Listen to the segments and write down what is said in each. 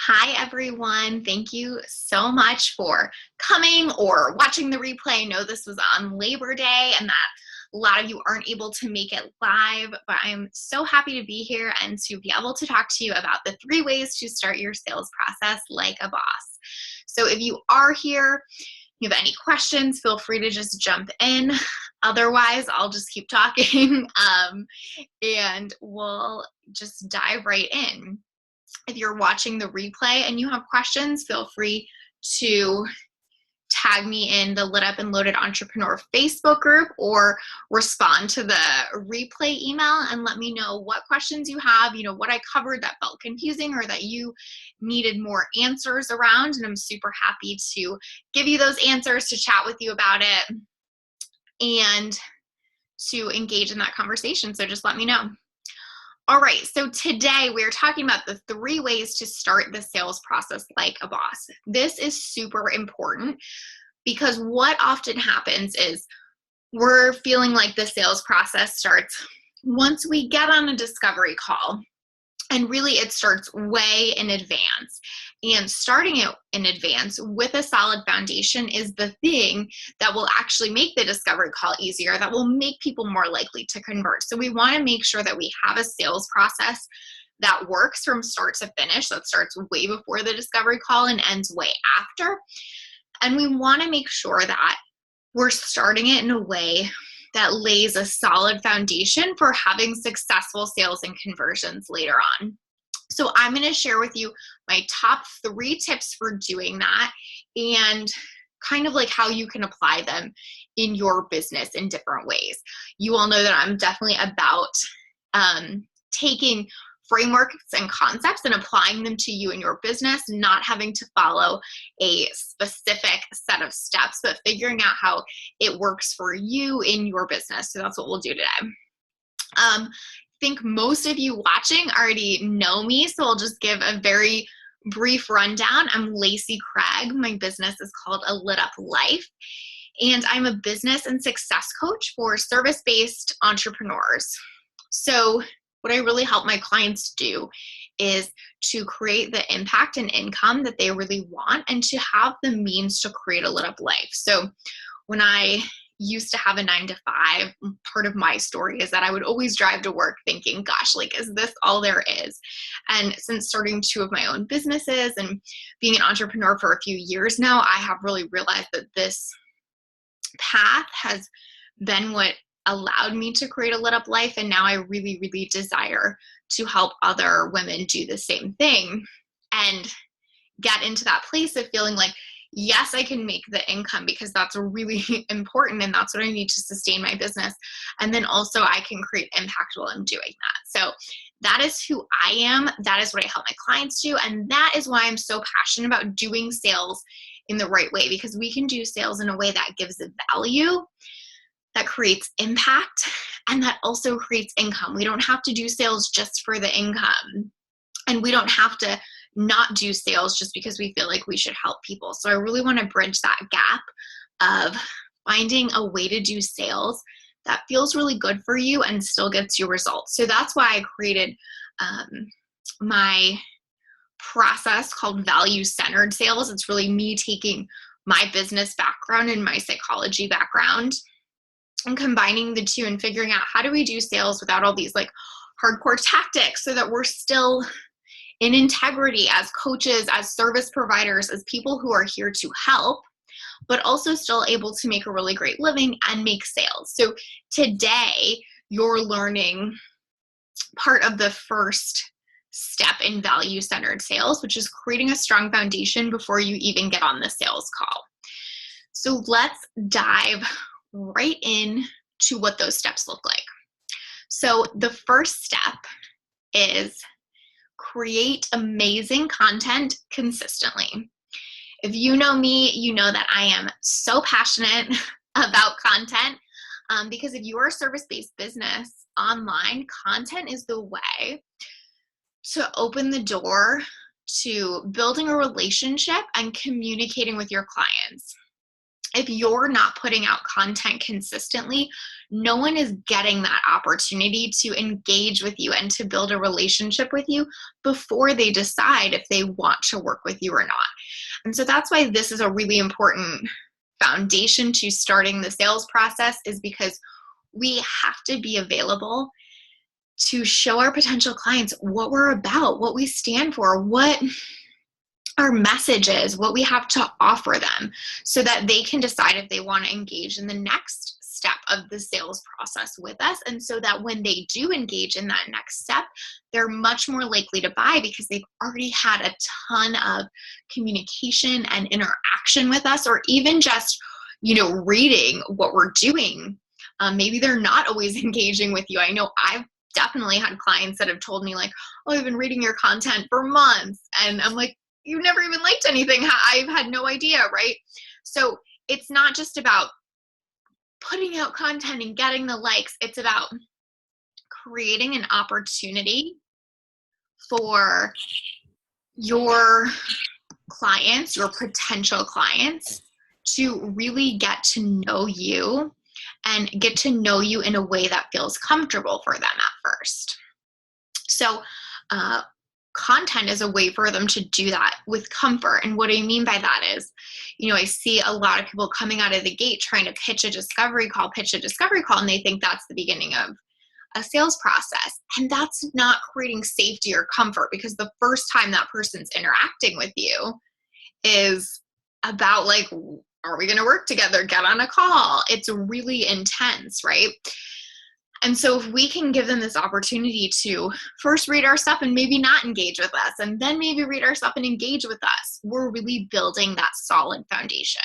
Hi, everyone. Thank you so much for coming or watching the replay. I know this was on Labor Day and that a lot of you aren't able to make it live, but I'm so happy to be here and to be able to talk to you about the 3 ways to start your sales process like a boss. So if you are here, you have any questions, feel free to just jump in. Otherwise, I'll just keep talking and we'll just dive right in. If you're watching the replay and you have questions, feel free to tag me in the Lit Up and Loaded Entrepreneur Facebook group or respond to the replay email and let me know what questions you have, what I covered that felt confusing or that you needed more answers around. And I'm super happy to give you those answers, to chat with you about it, and to engage in that conversation. So just let me know. All right, so today we're talking about the 3 ways to start the sales process like a boss. This is super important because what often happens is we're feeling like the sales process starts once we get on a discovery call. And really, it starts way in advance. And starting it in advance with a solid foundation is the thing that will actually make the discovery call easier, that will make people more likely to convert. So we want to make sure that we have a sales process that works from start to finish, that starts way before the discovery call and ends way after. And we want to make sure that we're starting it in a way that lays a solid foundation for having successful sales and conversions later on. So I'm going to share with you my top 3 tips for doing that and kind of like how you can apply them in your business in different ways. You all know that I'm definitely about taking frameworks and concepts and applying them to you in your business, not having to follow a specific set of steps, but figuring out how it works for you in your business. So that's what we'll do today. I think most of you watching already know me, so I'll just give a very brief rundown. I'm Lacey Craig. My business is called A Lit Up Life, and I'm a business and success coach for service-based entrepreneurs. So what I really help my clients do is to create the impact and income that they really want and to have the means to create a lit up life. So when I used to have a 9-to-5, part of my story is that I would always drive to work thinking, gosh, like, is this all there is? And since starting 2 of my own businesses and being an entrepreneur for a few years now, I have really realized that this path has been what allowed me to create a lit up life. And now I really, really desire to help other women do the same thing and get into that place of feeling like, yes, I can make the income because that's really important and that's what I need to sustain my business. And then also I can create impact while I'm doing that. So that is who I am. That is what I help my clients do. And that is why I'm so passionate about doing sales in the right way, because we can do sales in a way that gives a value, that creates impact, and that also creates income. We don't have to do sales just for the income, and we don't have to not do sales just because we feel like we should help people. So I really want to bridge that gap of finding a way to do sales that feels really good for you and still gets you results. So that's why I created my process called value-centered sales. It's really me taking my business background and my psychology background and combining the 2 and figuring out how do we do sales without all these like hardcore tactics so that we're still in integrity as coaches, as service providers, as people who are here to help, but also still able to make a really great living and make sales. So today you're learning part of the first step in value-centered sales, which is creating a strong foundation before you even get on the sales call. So let's dive right in to what those steps look like. So the first step is create amazing content consistently. If you know me, you know that I am so passionate about content because if you are a service-based business online, content is the way to open the door to building a relationship and communicating with your clients. If you're not putting out content consistently, no one is getting that opportunity to engage with you and to build a relationship with you before they decide if they want to work with you or not. And so that's why this is a really important foundation to starting the sales process, is because we have to be available to show our potential clients what we're about, what we stand for, what our message is, what we have to offer them, so that they can decide if they want to engage in the next step of the sales process with us. And so that when they do engage in that next step, they're much more likely to buy because they've already had a ton of communication and interaction with us, or even just, reading what we're doing. Maybe they're not always engaging with you. I know I've definitely had clients that have told me like, oh, I've been reading your content for months. And I'm like, you've never even liked anything. I've had no idea, right? So it's not just about putting out content and getting the likes. It's about creating an opportunity for your clients, your potential clients, to really get to know you and get to know you in a way that feels comfortable for them at first. So, content is a way for them to do that with comfort. And what I mean by that is, I see a lot of people coming out of the gate trying to pitch a discovery call, and they think that's the beginning of a sales process. And that's not creating safety or comfort, because the first time that person's interacting with you is about like, are we going to work together? Get on a call. It's really intense, right? And so if we can give them this opportunity to first read our stuff and maybe not engage with us, and then maybe read our stuff and engage with us, we're really building that solid foundation.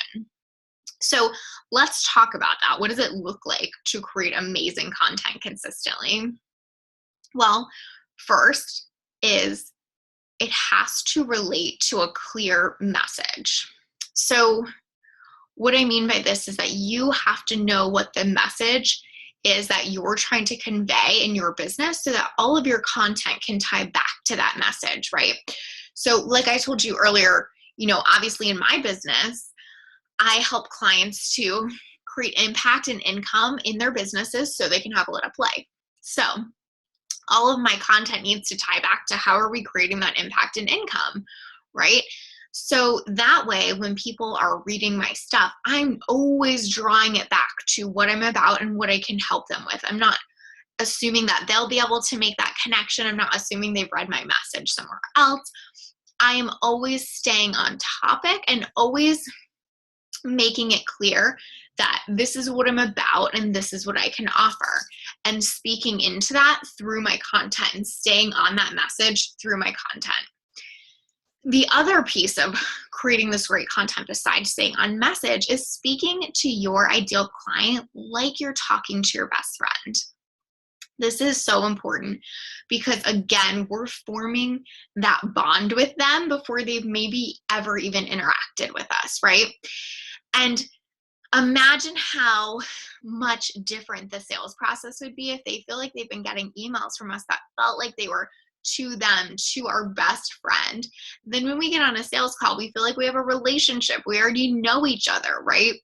So let's talk about that. What does it look like to create amazing content consistently? Well, first is it has to relate to a clear message. So what I mean by this is that you have to know what the message is that you're trying to convey in your business, so that all of your content can tie back to that message, right? So like I told you earlier, obviously in my business, I help clients to create impact and income in their businesses so they can have a lit up life. So all of my content needs to tie back to how are we creating that impact and income, right? So that way, when people are reading my stuff, I'm always drawing it back to what I'm about and what I can help them with. I'm not assuming that they'll be able to make that connection. I'm not assuming they've read my message somewhere else. I am always staying on topic and always making it clear that this is what I'm about and this is what I can offer, and speaking into that through my content and staying on that message through my content. The other piece of creating this great content besides staying on message is speaking to your ideal client like you're talking to your best friend. This is so important because, again, we're forming that bond with them before they've maybe ever even interacted with us, right? And imagine how much different the sales process would be if they feel like they've been getting emails from us that felt like they were to them, to our best friend. Then when we get on a sales call, we feel like we have a relationship. We already know each other, right?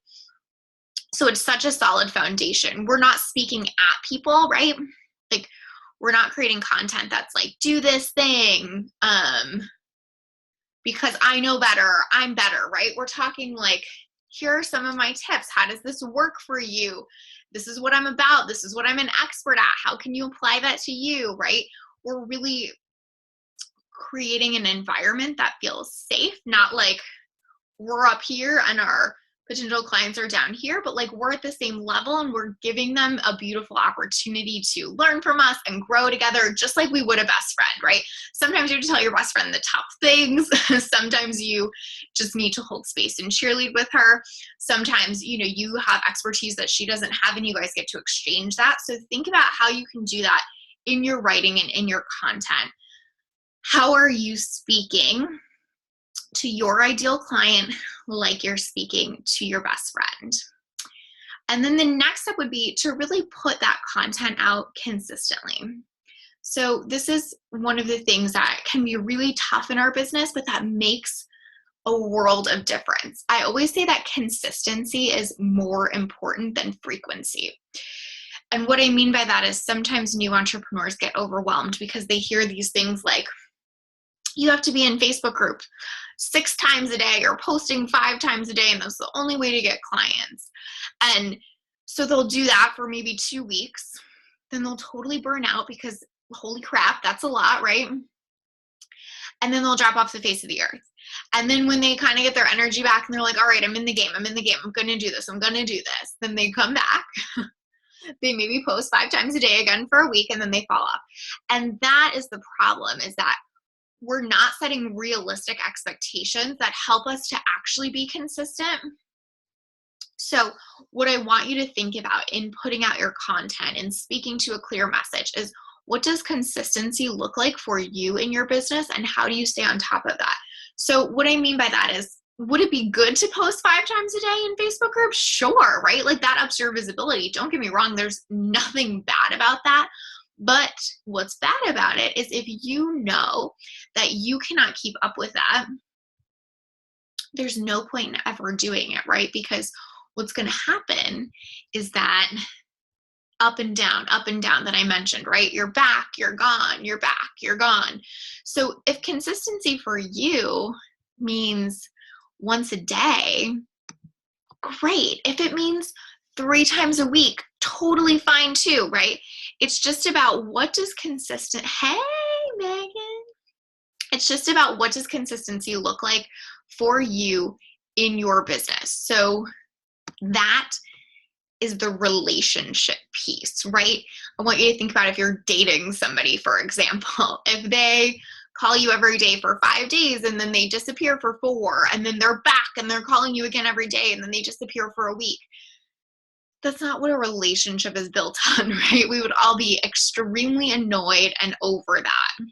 So it's such a solid foundation. We're not speaking at people, right? Like, we're not creating content that's like, do this thing because I know better, I'm better, right? We're talking like, here are some of my tips. How does this work for you? This is what I'm about. This is what I'm an expert at. How can you apply that to you, right? We're really creating an environment that feels safe, not like we're up here and our potential clients are down here, but like we're at the same level and we're giving them a beautiful opportunity to learn from us and grow together, just like we would a best friend, right? Sometimes you have to tell your best friend the tough things. Sometimes you just need to hold space and cheerlead with her. Sometimes, you have expertise that she doesn't have and you guys get to exchange that. So think about how you can do that in your writing and in your content. How are you speaking to your ideal client like you're speaking to your best friend? And then the next step would be to really put that content out consistently. So this is one of the things that can be really tough in our business, but that makes a world of difference. I always say that consistency is more important than frequency. And what I mean by that is sometimes new entrepreneurs get overwhelmed because they hear these things like, you have to be in Facebook group 6 times a day or posting 5 times a day, and that's the only way to get clients. And so they'll do that for maybe 2 weeks. Then they'll totally burn out because holy crap, that's a lot, right? And then they'll drop off the face of the earth. And then when they kind of get their energy back and they're like, all right, I'm in the game. I'm going to do this. I'm going to do this. Then they come back. They maybe post 5 times a day again for a week, and then they fall off. And that is the problem, is that we're not setting realistic expectations that help us to actually be consistent. So what I want you to think about in putting out your content and speaking to a clear message is, what does consistency look like for you in your business, and how do you stay on top of that? So what I mean by that is, would it be good to post 5 times a day in Facebook groups? Sure, right? Like, that ups your visibility. Don't get me wrong. There's nothing bad about that. But what's bad about it is if you know that you cannot keep up with that, there's no point in ever doing it, right? Because what's going to happen is that up and down that I mentioned, right? You're back, you're gone, you're back, you're gone. So if consistency for you means once a day, great. If it means 3 times a week, totally fine too, right? It's just about hey, Megan. It's just about what does consistency look like for you in your business. So that is the relationship piece, right? I want you to think about if you're dating somebody, for example. If they call you every day for 5 days and then they disappear for 4, and then they're back and they're calling you again every day and then they disappear for a week. That's not what a relationship is built on, right? We would all be extremely annoyed and over that.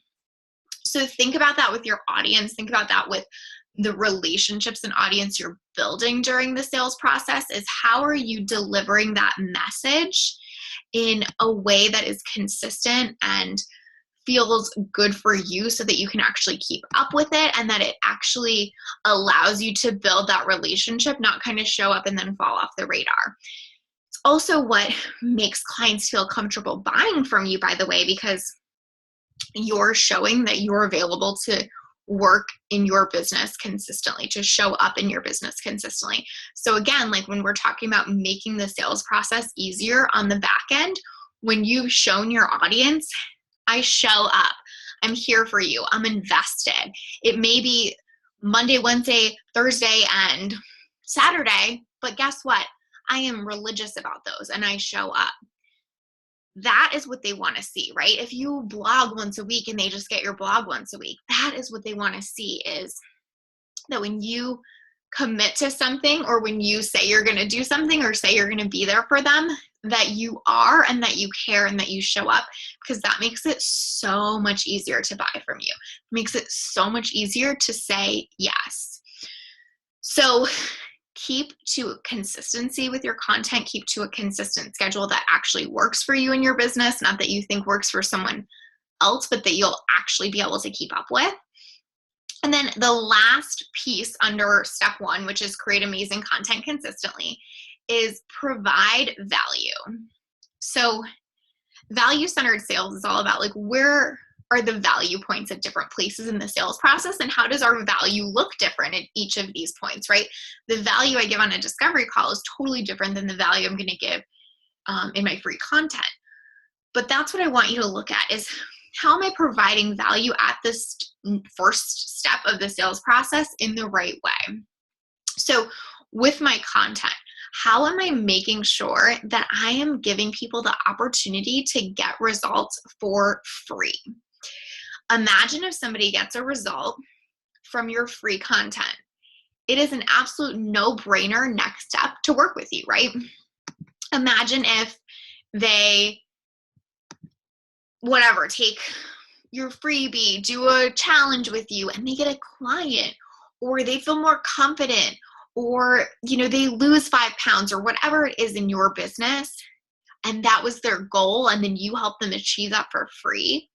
So think about that with your audience. Think about that with the relationships and audience you're building during the sales process. Is how are you delivering that message in a way that is consistent and feels good for you, so that you can actually keep up with it, and that it actually allows you to build that relationship, not kind of show up and then fall off the radar. It's also what makes clients feel comfortable buying from you, by the way, because you're showing that you're available to work in your business consistently, to show up in your business consistently. So again, like when we're talking about making the sales process easier on the back end, when you've shown your audience, I show up, I'm here for you, I'm invested. It may be Monday, Wednesday, Thursday, and Saturday, but guess what? I am religious about those and I show up. That is what they want to see, right? If you blog once a week and they just get your blog once a week, that is what they want to see, is that when you commit to something, or when you say you're going to do something, or say you're going to be there for them, that you are, and that you care, and that you show up, because that makes it so much easier to buy from you. It makes it so much easier to say yes. So keep to consistency with your content. Keep to a consistent schedule that actually works for you in your business, not that you think works for someone else, but that you'll actually be able to keep up with. And then the last piece under step 1, which is create amazing content consistently, is provide value. So value-centered sales is all about, like, where are the value points at different places in the sales process, and how does our value look different at each of these points, right? The value I give on a discovery call is totally different than the value I'm going to give in my free content. But that's what I want you to look at, is how am I providing value at this first step of the sales process in the right way? So with my content, how am I making sure that I am giving people the opportunity to get results for free? Imagine if somebody gets a result from your free content. It is an absolute no-brainer next step to work with you, right? Imagine if they, take your freebie, do a challenge with you, and they get a client, or they feel more confident, or they lose 5 pounds, or whatever it is in your business, and that was their goal, and then you help them achieve that for free.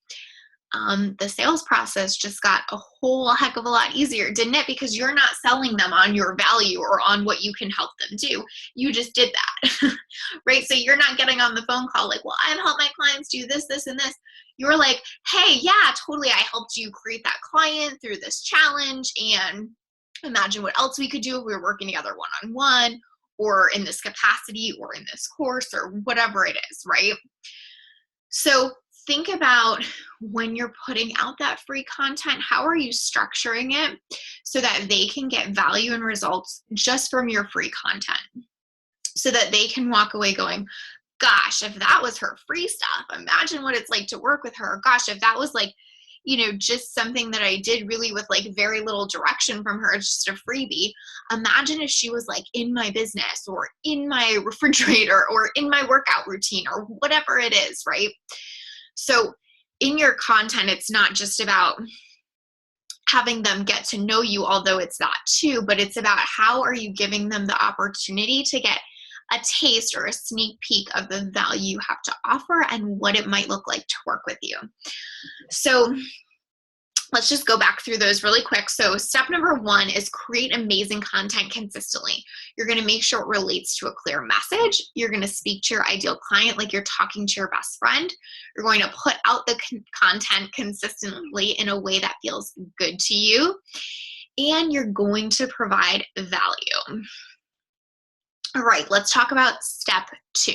the sales process just got a whole heck of a lot easier, didn't it? Because you're not selling them on your value or on what you can help them do. You just did that, right? So you're not getting on the phone call like, well, I've helped my clients do this, this, and this. You're like, hey, yeah, totally. I helped you create that client through this challenge, and imagine what else we could do if we were working together one-on-one or in this capacity or in this course or whatever it is, right? So think about when you're putting out that free content, how are you structuring it so that they can get value and results just from your free content, so that they can walk away going, gosh, if that was her free stuff, imagine what it's like to work with her. Gosh, if that was like, just something that I did really with like very little direction from her, just a freebie. Imagine if she was like in my business or in my refrigerator or in my workout routine or whatever it is, right? So in your content, it's not just about having them get to know you, although it's that too, but it's about how are you giving them the opportunity to get a taste or a sneak peek of the value you have to offer and what it might look like to work with you. So let's just go back through those really quick. So step number 1 is create amazing content consistently. You're going to make sure it relates to a clear message. You're going to speak to your ideal client like you're talking to your best friend. You're going to put out the content consistently in a way that feels good to you. And you're going to provide value. All right, let's talk about step 2.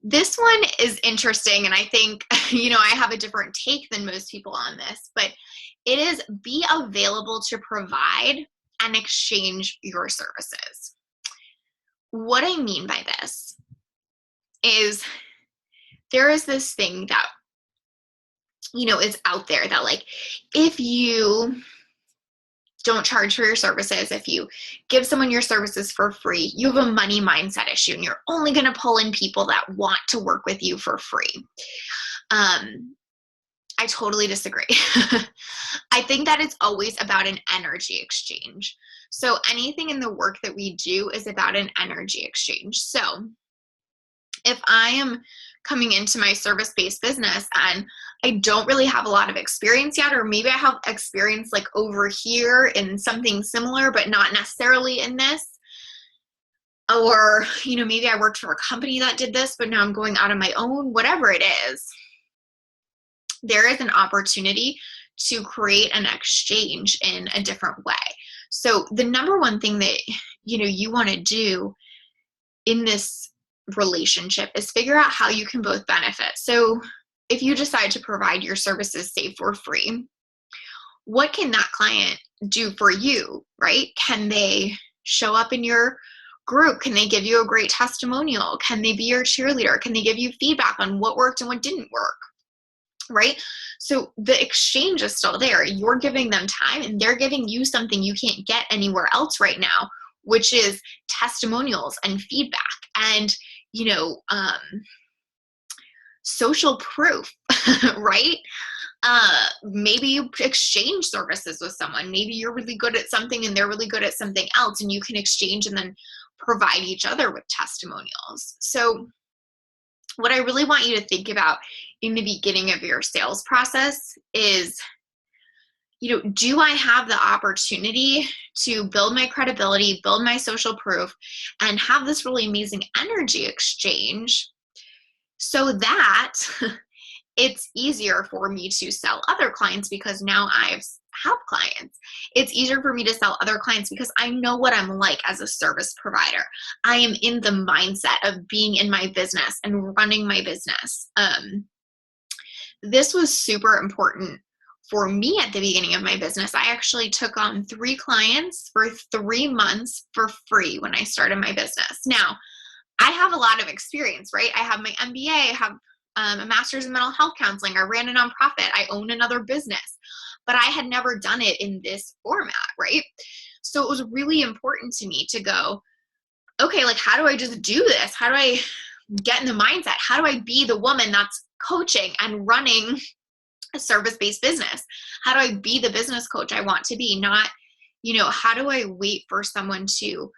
This one is interesting, and I think, I have a different take than most people on this, but it is be available to provide and exchange your services. What I mean by this is there is this thing that, is out there that like, if you don't charge for your services, if you give someone your services for free, you have a money mindset issue and you're only going to pull in people that want to work with you for free. I totally disagree. I think that it's always about an energy exchange. So anything in the work that we do is about an energy exchange. So if I am coming into my service-based business and I don't really have a lot of experience yet, or maybe I have experience like over here in something similar, but not necessarily in this, or, maybe I worked for a company that did this, but now I'm going out on my own, whatever it is, there is an opportunity to create an exchange in a different way. So the number one thing that, you want to do in this relationship is figure out how you can both benefit. So if you decide to provide your services, say, for free, what can that client do for you, right? Can they show up in your group? Can they give you a great testimonial? Can they be your cheerleader? Can they give you feedback on what worked and what didn't work, right? So the exchange is still there. You're giving them time and they're giving you something you can't get anywhere else right now, which is testimonials and feedback and, social proof, right? Maybe you exchange services with someone. Maybe you're really good at something and they're really good at something else, and you can exchange and then provide each other with testimonials. So what I really want you to think about in the beginning of your sales process is, do I have the opportunity to build my credibility, build my social proof, and have this really amazing energy exchange so that it's easier for me to sell other clients because now I have clients. It's easier for me to sell other clients because I know what I'm like as a service provider. I am in the mindset of being in my business and running my business. This was super important for me at the beginning of my business. I actually took on 3 clients for 3 months for free when I started my business. Now, I have a lot of experience, right? I have my MBA, I have a master's in mental health counseling. I ran a nonprofit. I own another business, but I had never done it in this format, right? So it was really important to me to go, okay, like, how do I just do this? How do I get in the mindset? How do I be the woman that's coaching and running a service-based business? How do I be the business coach I want to be? Not, how do I wait for someone to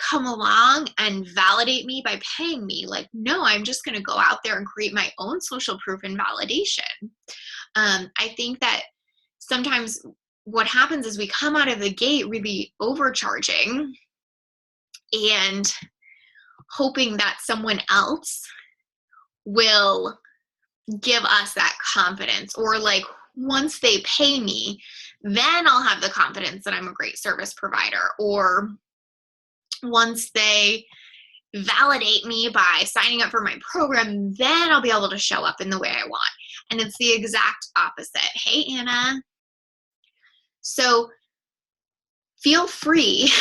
come along and validate me by paying me. Like, no, I'm just going to go out there and create my own social proof and validation. I think that sometimes what happens is we come out of the gate really overcharging and hoping that someone else will give us that confidence, or like, once they pay me, then I'll have the confidence that I'm a great service provider, or once they validate me by signing up for my program, then I'll be able to show up in the way I want. And it's the exact opposite. Hey, Anna. So feel free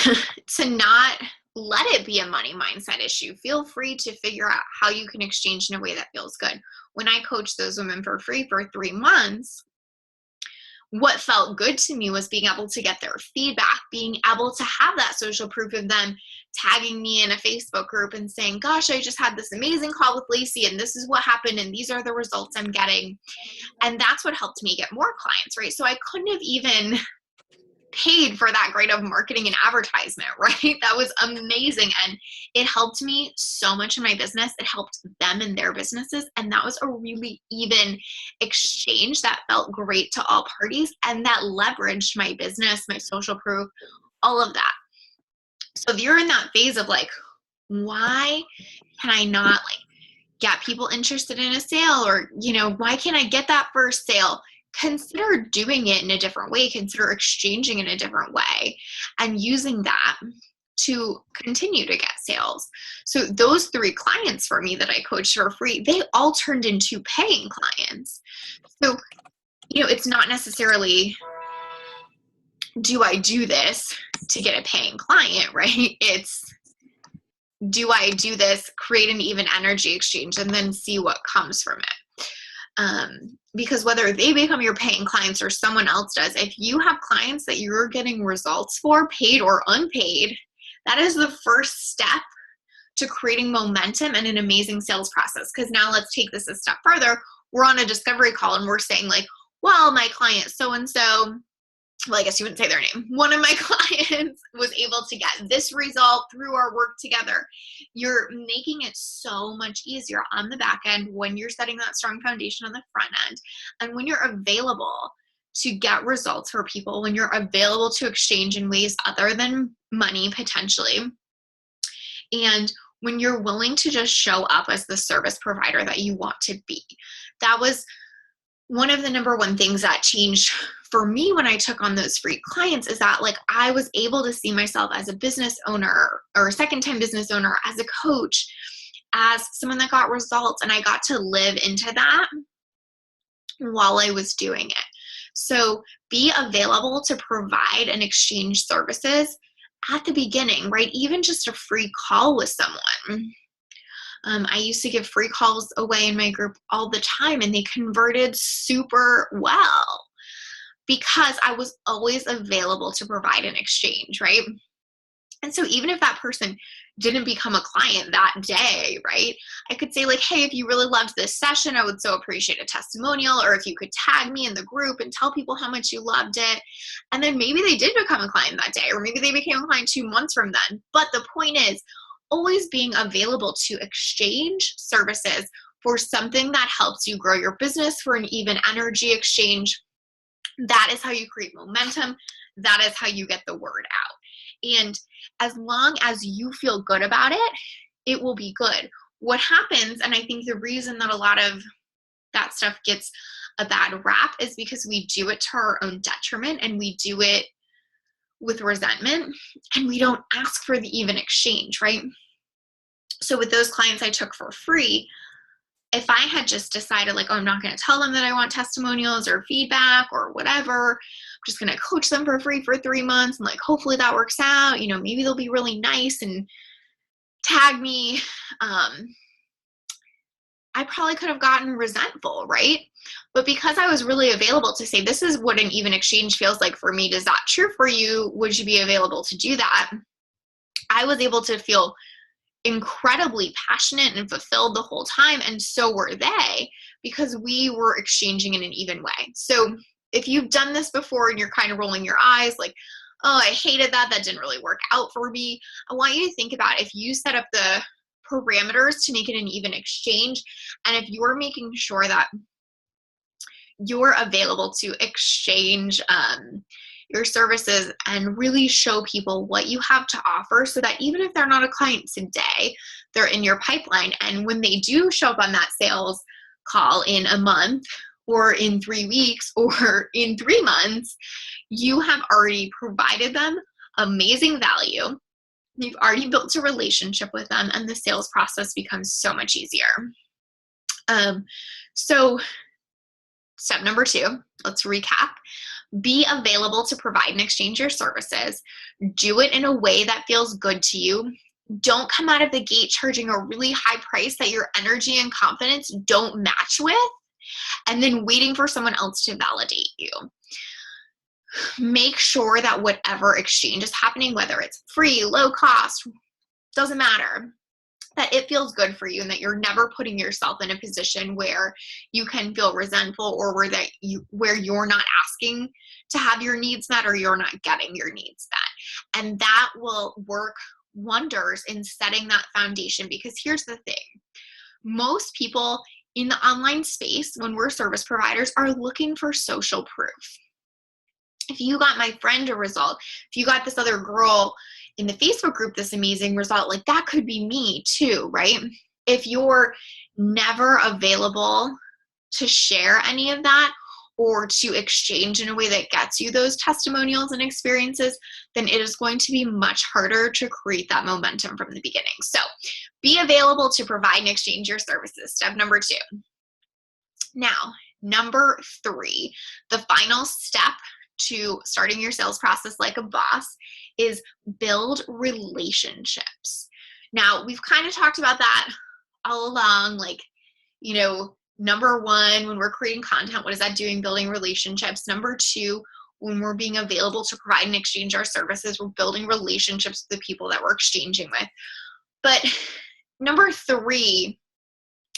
to not let it be a money mindset issue. Feel free to figure out how you can exchange in a way that feels good. When I coached those women for free for 3 months, what felt good to me was being able to get their feedback, being able to have that social proof of them tagging me in a Facebook group and saying, gosh, I just had this amazing call with Lacey and this is what happened and these are the results I'm getting. And that's what helped me get more clients, right? So I couldn't have even paid for that great of marketing and advertisement, right? That was amazing. And it helped me so much in my business. It helped them in their businesses. And that was a really even exchange that felt great to all parties. And that leveraged my business, my social proof, all of that. So if you're in that phase of like, why can I not like get people interested in a sale? Or, why can't I get that first sale? Consider doing it in a different way. Consider exchanging in a different way and using that to continue to get sales. So those 3 clients for me that I coached for free, they all turned into paying clients. So, it's not necessarily, do I do this to get a paying client, right? It's, do I do this, create an even energy exchange, and then see what comes from it? Because whether they become your paying clients or someone else does, if you have clients that you're getting results for, paid or unpaid, that is the first step to creating momentum and an amazing sales process. Because now let's take this a step further. We're on a discovery call and we're saying like, well, my client so-and-so, well, I guess you wouldn't say their name. One of my clients was able to get this result through our work together. You're making it so much easier on the back end when you're setting that strong foundation on the front end. And when you're available to get results for people, when you're available to exchange in ways other than money potentially, and when you're willing to just show up as the service provider that you want to be. That was one of the number one things that changed for me when I took on those free clients, is that like I was able to see myself as a business owner or a second-time business owner, as a coach, as someone that got results, and I got to live into that while I was doing it. So be available to provide and exchange services at the beginning, right? Even just a free call with someone. I used to give free calls away in my group all the time, and they converted super well because I was always available to provide an exchange, right? And so even if that person didn't become a client that day, right, I could say like, hey, if you really loved this session, I would so appreciate a testimonial, or if you could tag me in the group and tell people how much you loved it. And then maybe they did become a client that day, or maybe they became a client 2 months from then. But the point is, always being available to exchange services for something that helps you grow your business, for an even energy exchange. That is how you create momentum. That is how you get the word out. And as long as you feel good about it, it will be good. What happens, and I think the reason that a lot of that stuff gets a bad rap, is because we do it to our own detriment, and we do it with resentment, and we don't ask for the even exchange, right? So with those clients I took for free, if I had just decided like, oh, I'm not going to tell them that I want testimonials or feedback or whatever, I'm just going to coach them for free for 3 months, and like, hopefully that works out, maybe they'll be really nice and tag me. I probably could have gotten resentful, right? But because I was really available to say, this is what an even exchange feels like for me. Is that true for you? Would you be available to do that? I was able to feel incredibly passionate and fulfilled the whole time. And so were they, because we were exchanging in an even way. So if you've done this before and you're kind of rolling your eyes, like, oh, I hated that. That didn't really work out for me. I want you to think about if you set up the parameters to make it an even exchange, and if you're making sure that you're available to exchange your services and really show people what you have to offer, so that even if they're not a client today, they're in your pipeline. And when they do show up on that sales call in a month or in 3 weeks or in 3 months, you have already provided them amazing value. You've already built a relationship with them, and the sales process becomes so much easier. So step number 2, let's recap. Be available to provide and exchange your services. Do it in a way that feels good to you. Don't come out of the gate charging a really high price that your energy and confidence don't match with, and then waiting for someone else to validate you. Make sure that whatever exchange is happening, whether it's free, low cost, doesn't matter, that it feels good for you, and that you're never putting yourself in a position where you can feel resentful, or where you're not asking to have your needs met, or you're not getting your needs met. And that will work wonders in setting that foundation, because here's the thing. Most people in the online space, when we're service providers, are looking for social proof. If you got my friend a result, if you got this other girl in the Facebook group this amazing result, like that could be me too, right? If you're never available to share any of that, or to exchange in a way that gets you those testimonials and experiences, then it is going to be much harder to create that momentum from the beginning. So be available to provide and exchange your services. Step number 2. Now, number 3, the final step to starting your sales process like a boss is build relationships. Now, we've kind of talked about that all along, like, number 1, when we're creating content, what is that doing? Building relationships. Number 2, when we're being available to provide and exchange our services, we're building relationships with the people that we're exchanging with. But number 3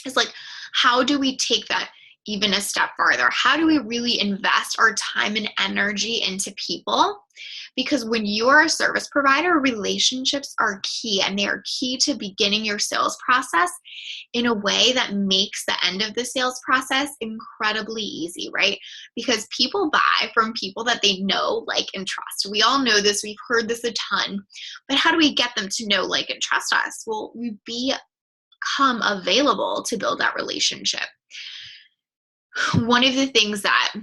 is like, how do we take that even a step farther? How do we really invest our time and energy into people? Because when you're a service provider, relationships are key, and they are key to beginning your sales process in a way that makes the end of the sales process incredibly easy, right? Because people buy from people that they know, like, and trust. We all know this. We've heard this a ton. But how do we get them to know, like, and trust us? Well, we become available to build that relationship. One of the things that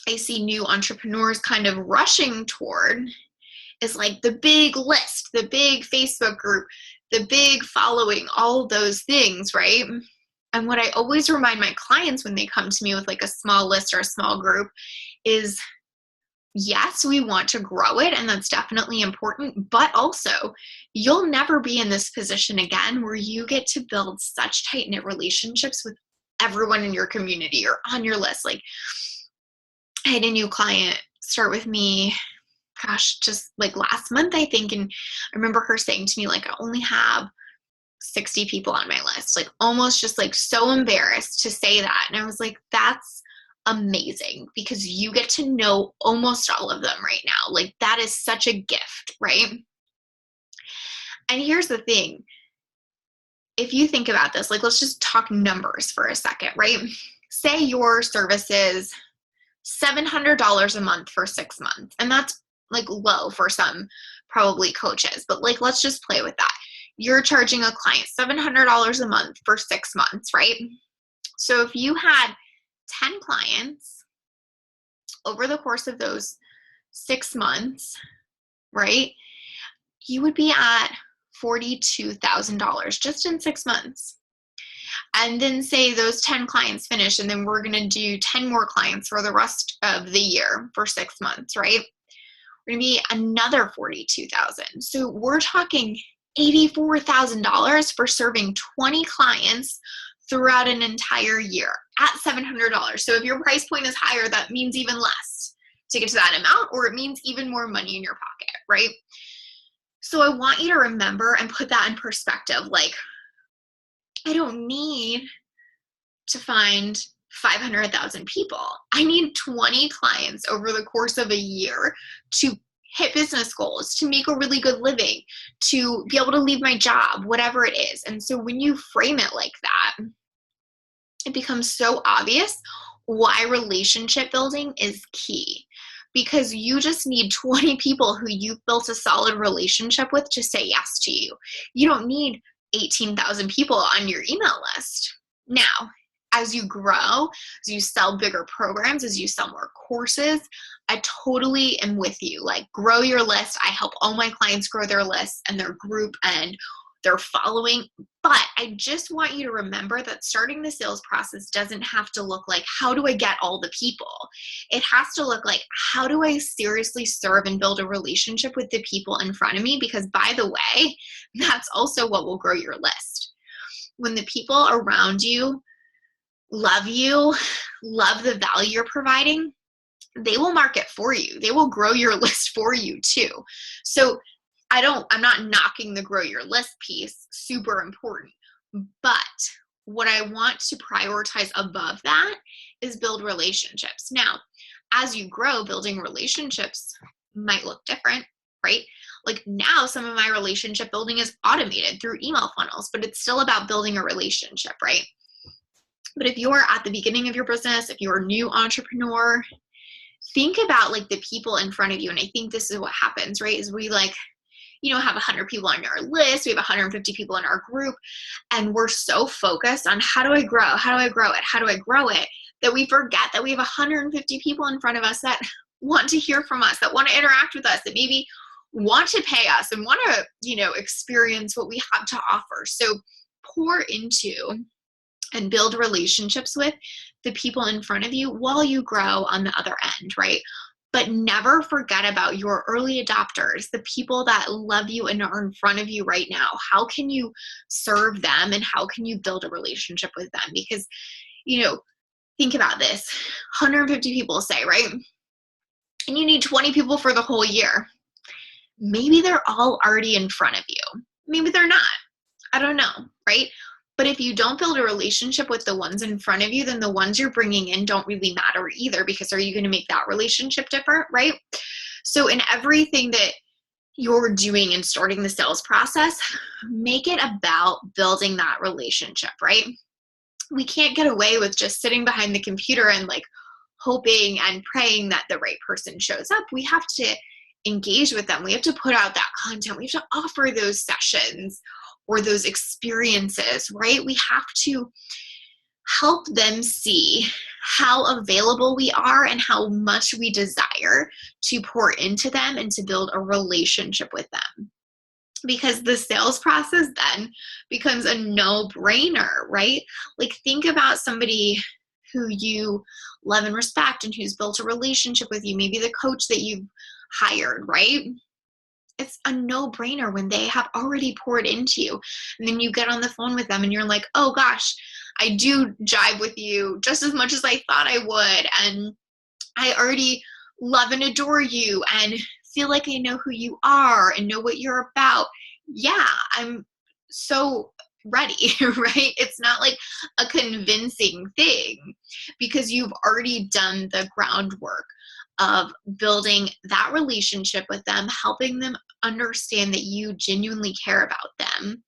I see new entrepreneurs kind of rushing toward is like the big list, the big Facebook group, the big following, all those things, right? And what I always remind my clients when they come to me with like a small list or a small group is, yes, we want to grow it, and that's definitely important, but also you'll never be in this position again where you get to build such tight-knit relationships with everyone in your community or on your list. Like, I had a new client start with me, just like last month, I think. And I remember her saying to me, like, I only have 60 people on my list, like almost just like so embarrassed to say that. And I was like, that's amazing, because you get to know almost all of them right now. Like, that is such a gift, right? And here's the thing. If you think about this, like, let's just talk numbers for a second, right? Say your service is $700 a month for 6 months. And that's like low for some probably coaches, but like, let's just play with that. You're charging a client $700 a month for 6 months, right? So if you had 10 clients over the course of those 6 months, right, you would be at $42,000 just in 6 months. And then say those 10 clients finish, and then we're going to do 10 more clients for the rest of the year for 6 months, right? We're going to be another $42,000. So we're talking $84,000 for serving 20 clients throughout an entire year at $700. So if your price point is higher, that means even less to get to that amount, or it means even more money in your pocket, right? So I want you to remember and put that in perspective. Like, I don't need to find 500,000 people. I need 20 clients over the course of a year to hit business goals, to make a really good living, to be able to leave my job, whatever it is. And so when you frame it like that, it becomes so obvious why relationship building is key. Because you just need 20 people who you've built a solid relationship with to say yes to you. You don't need 18,000 people on your email list. Now, as you grow, as you sell bigger programs, as you sell more courses, I totally am with you. Like, grow your list. I help all my clients grow their lists and their group and their following. But I just want you to remember that starting the sales process doesn't have to look like, how do I get all the people? It has to look like, how do I seriously serve and build a relationship with the people in front of me? Because, by the way, that's also what will grow your list. When the people around you, love the value you're providing, they will market for you. They will grow your list for you too. So I'm not knocking the grow your list piece, super important. But what I want to prioritize above that is build relationships. Now, as you grow, building relationships might look different, right? Like, now some of my relationship building is automated through email funnels, but it's still about building a relationship, right? But if you're at the beginning of your business, if you're a new entrepreneur, think about like the people in front of you. And I think this is what happens, right? Is we have 100 people on our list. We have 150 people in our group. And we're so focused on, how do I grow? How do I grow it? How do I grow it? That we forget that we have 150 people in front of us that want to hear from us, that want to interact with us, that maybe want to pay us and want to, experience what we have to offer. So pour into and build relationships with the people in front of you while you grow on the other end, right? But never forget about your early adopters, the people that love you and are in front of you right now. How can you serve them and how can you build a relationship with them? Because, think about this, 150 people say, right? And you need 20 people for the whole year. Maybe they're all already in front of you. Maybe they're not. I don't know, right? But if you don't build a relationship with the ones in front of you, then the ones you're bringing in don't really matter either, because are you going to make that relationship different, right? So in everything that you're doing and starting the sales process, make it about building that relationship, right? We can't get away with just sitting behind the computer and like hoping and praying that the right person shows up. We have to engage with them. We have to put out that content. We have to offer those sessions or those experiences, right? We have to help them see how available we are and how much we desire to pour into them and to build a relationship with them. Because the sales process then becomes a no-brainer, right? Like, think about somebody who you love and respect and who's built a relationship with you, maybe the coach that you've hired, right? It's a no-brainer when they have already poured into you. And then you get on the phone with them and you're like, oh gosh, I do jive with you just as much as I thought I would. And I already love and adore you and feel like I know who you are and know what you're about. Yeah, I'm so ready, right? It's not like a convincing thing, because you've already done the groundwork of building that relationship with them, helping them understand that you genuinely care about them.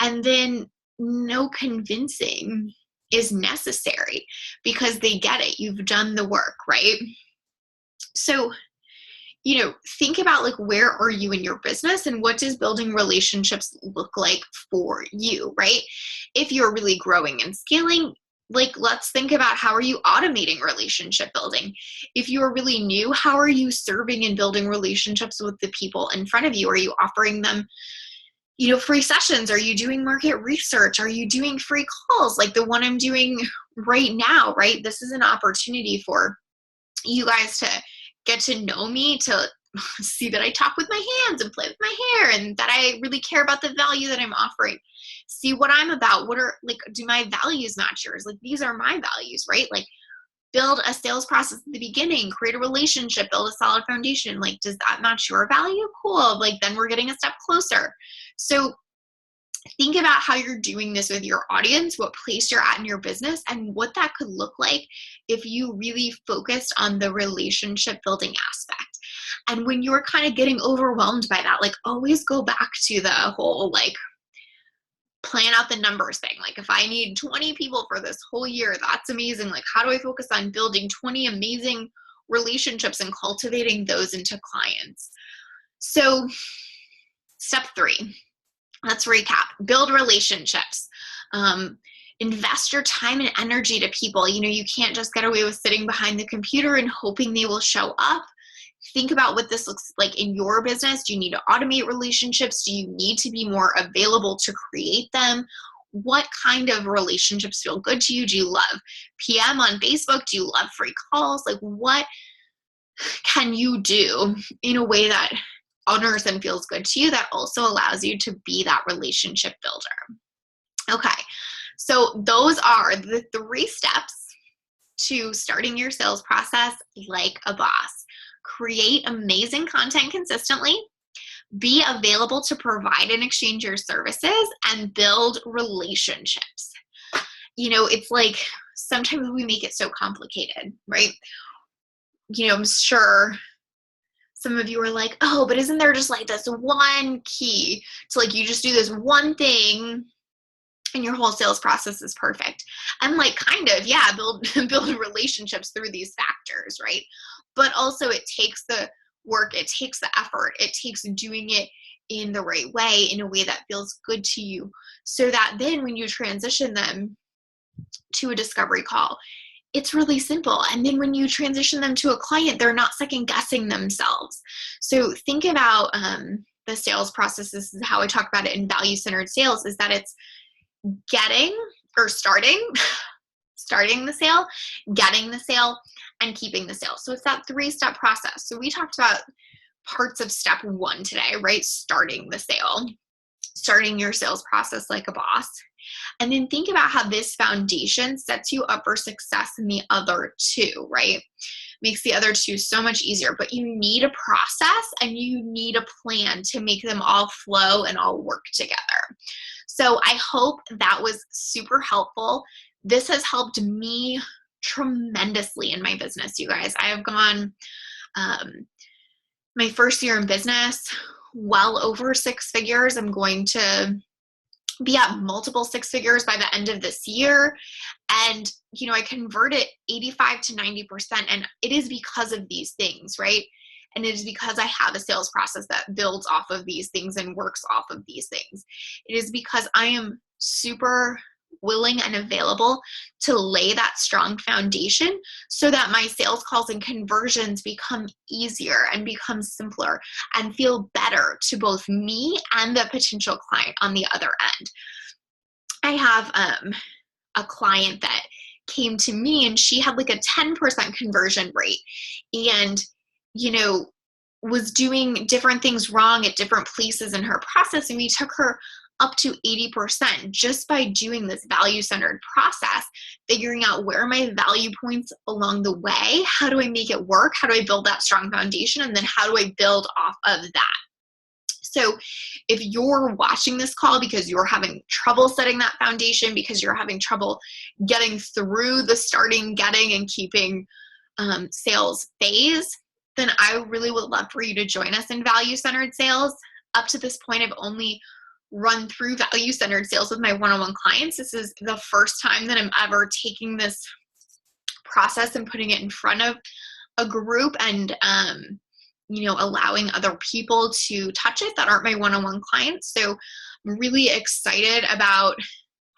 And then no convincing is necessary because they get it. You've done the work, right? So, think about like, where are you in your business and what does building relationships look like for you, right? If you're really growing and scaling, like, let's think about, how are you automating relationship building? If you're really new, how are you serving and building relationships with the people in front of you? Are you offering them, free sessions? Are you doing market research? Are you doing free calls like the one I'm doing right now, right? This is an opportunity for you guys to get to know me, to see that I talk with my hands and play with my hair and that I really care about the value that I'm offering. See what I'm about. Do my values match yours? Like, these are my values, right? Like, build a sales process at the beginning, create a relationship, build a solid foundation. Like, does that match your value? Cool. Like, then we're getting a step closer. So think about how you're doing this with your audience, what place you're at in your business, and what that could look like if you really focused on the relationship building aspect. And when you're kind of getting overwhelmed by that, like always go back to the whole like plan out the numbers thing. Like if I need 20 people for this whole year, that's amazing. Like how do I focus on building 20 amazing relationships and cultivating those into clients? So step 3, let's recap. Build relationships. Invest your time and energy to people. You can't just get away with sitting behind the computer and hoping they will show up. Think about what this looks like in your business. Do you need to automate relationships? Do you need to be more available to create them? What kind of relationships feel good to you? Do you love PM on Facebook? Do you love free calls? Like what can you do in a way that honors and feels good to you that also allows you to be that relationship builder? Okay, so those are the 3 steps to starting your sales process like a boss. Create amazing content consistently, be available to provide and exchange your services, and build relationships. It's like sometimes we make it so complicated, right? I'm sure some of you are like, oh, but isn't there just like this one key to like you just do this one thing and your whole sales process is perfect? And like kind of, yeah, build relationships through these factors, right? But also it takes the work, it takes the effort, it takes doing it in the right way, in a way that feels good to you, so that then when you transition them to a discovery call, it's really simple. And then when you transition them to a client, they're not second guessing themselves. So think about the sales process. This is how I talk about it in value-centered sales, is that it's getting or starting the sale, getting the sale, and keeping the sale. So it's that 3-step process. So we talked about parts of step 1 today, right? Starting the sale, starting your sales process like a boss. And then think about how this foundation sets you up for success in the other 2, right? Makes the other 2 so much easier, but you need a process and you need a plan to make them all flow and all work together. So I hope that was super helpful. This has helped me tremendously in my business, you guys. I have gone my first year in business well over 6 figures. I'm going to be at multiple 6 figures by the end of this year. And, I converted 85 to 90%. And it is because of these things, right? And it is because I have a sales process that builds off of these things and works off of these things. It is because I am super willing and available to lay that strong foundation so that my sales calls and conversions become easier and become simpler and feel better to both me and the potential client on the other end. I have a client that came to me and she had like a 10% conversion rate and, was doing different things wrong at different places in her process. And we took her up to 80% just by doing this value-centered process, figuring out where are my value points along the way, how do I make it work, how do I build that strong foundation, and then how do I build off of that. So if you're watching this call because you're having trouble setting that foundation, because you're having trouble getting through the starting, getting, and keeping sales phase, then I really would love for you to join us in value-centered sales. Up to this point, I've only run through value-centered sales with my one-on-one clients. This is the first time that I'm ever taking this process and putting it in front of a group and, allowing other people to touch it that aren't my one-on-one clients. So I'm really excited about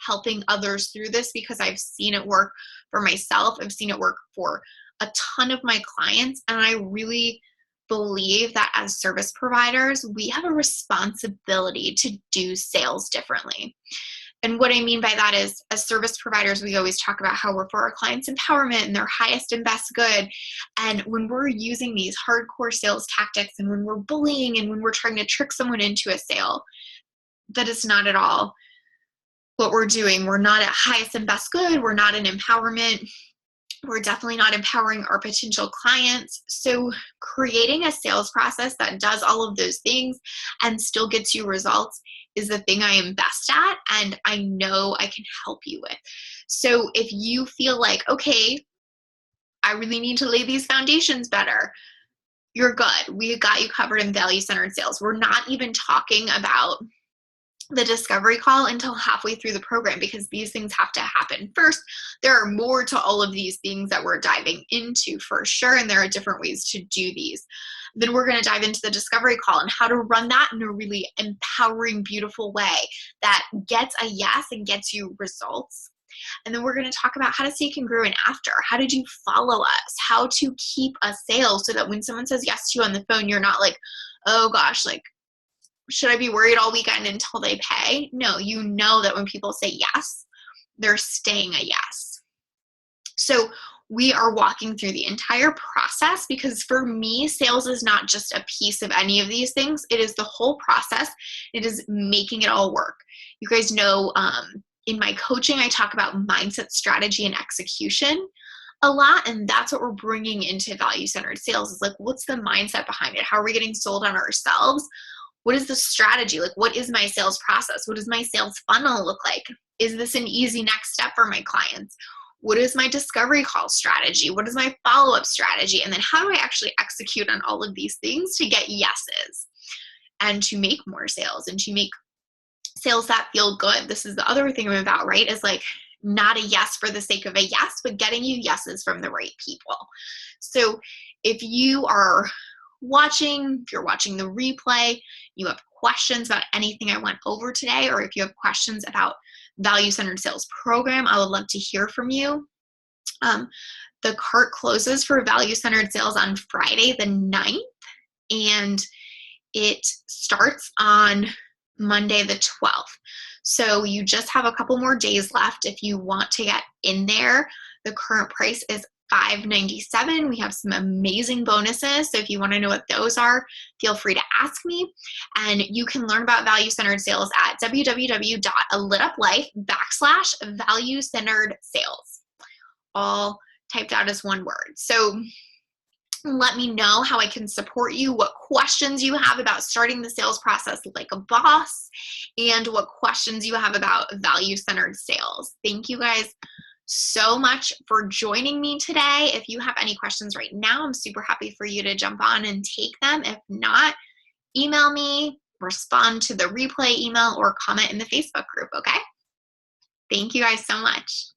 helping others through this because I've seen it work for myself. I've seen it work for a ton of my clients. And I really believe that as service providers, we have a responsibility to do sales differently. And what I mean by that is, as service providers, we always talk about how we're for our clients' empowerment and their highest and best good. And when we're using these hardcore sales tactics and when we're bullying and when we're trying to trick someone into a sale, that is not at all what we're doing. We're not at highest and best good. We're not in empowerment. We're definitely not empowering our potential clients. So creating a sales process that does all of those things and still gets you results is the thing I am best at and I know I can help you with. So if you feel like, okay, I really need to lay these foundations better, you're good. We got you covered in value-centered sales. We're not even talking about the discovery call until halfway through the program, because these things have to happen first. There are more to all of these things that we're diving into for sure, and there are different ways to do these. Then we're going to dive into the discovery call and how to run that in a really empowering, beautiful way that gets a yes and gets you results. And then we're going to talk about how to stay congruent after. How did you follow us? How to keep a sale so that when someone says yes to you on the phone, you're not like, oh gosh, like, should I be worried all weekend until they pay? No, you know that when people say yes, they're staying a yes. So we are walking through the entire process, because for me, sales is not just a piece of any of these things. It is the whole process. It is making it all work. You guys know, in my coaching, I talk about mindset, strategy, and execution a lot, and that's what we're bringing into value-centered sales. Is like, what's the mindset behind it? How are we getting sold on ourselves? What is the strategy? Like, what is my sales process? What does my sales funnel look like? Is this an easy next step for my clients? What is my discovery call strategy? What is my follow-up strategy? And then how do I actually execute on all of these things to get yeses and to make more sales and to make sales that feel good? This is the other thing I'm about, right? Is like, not a yes for the sake of a yes, but getting you yeses from the right people. So if you are watching, if you're watching the replay, you have questions about anything I went over today, or if you have questions about value-centered sales program, I would love to hear from you. The cart closes for value-centered sales on Friday the 9th, and it starts on Monday the 12th. So you just have a couple more days left if you want to get in there. The current price is $597. We have some amazing bonuses. So if you want to know what those are, feel free to ask me. And you can learn about value-centered sales at www.alituplife.com/value-centered sales, all typed out as one word. So let me know how I can support you, what questions you have about starting the sales process like a boss, and what questions you have about value-centered sales. Thank you guys so much for joining me today. If you have any questions right now, I'm super happy for you to jump on and take them. If not, email me, respond to the replay email, or comment in the Facebook group, okay? Thank you guys so much.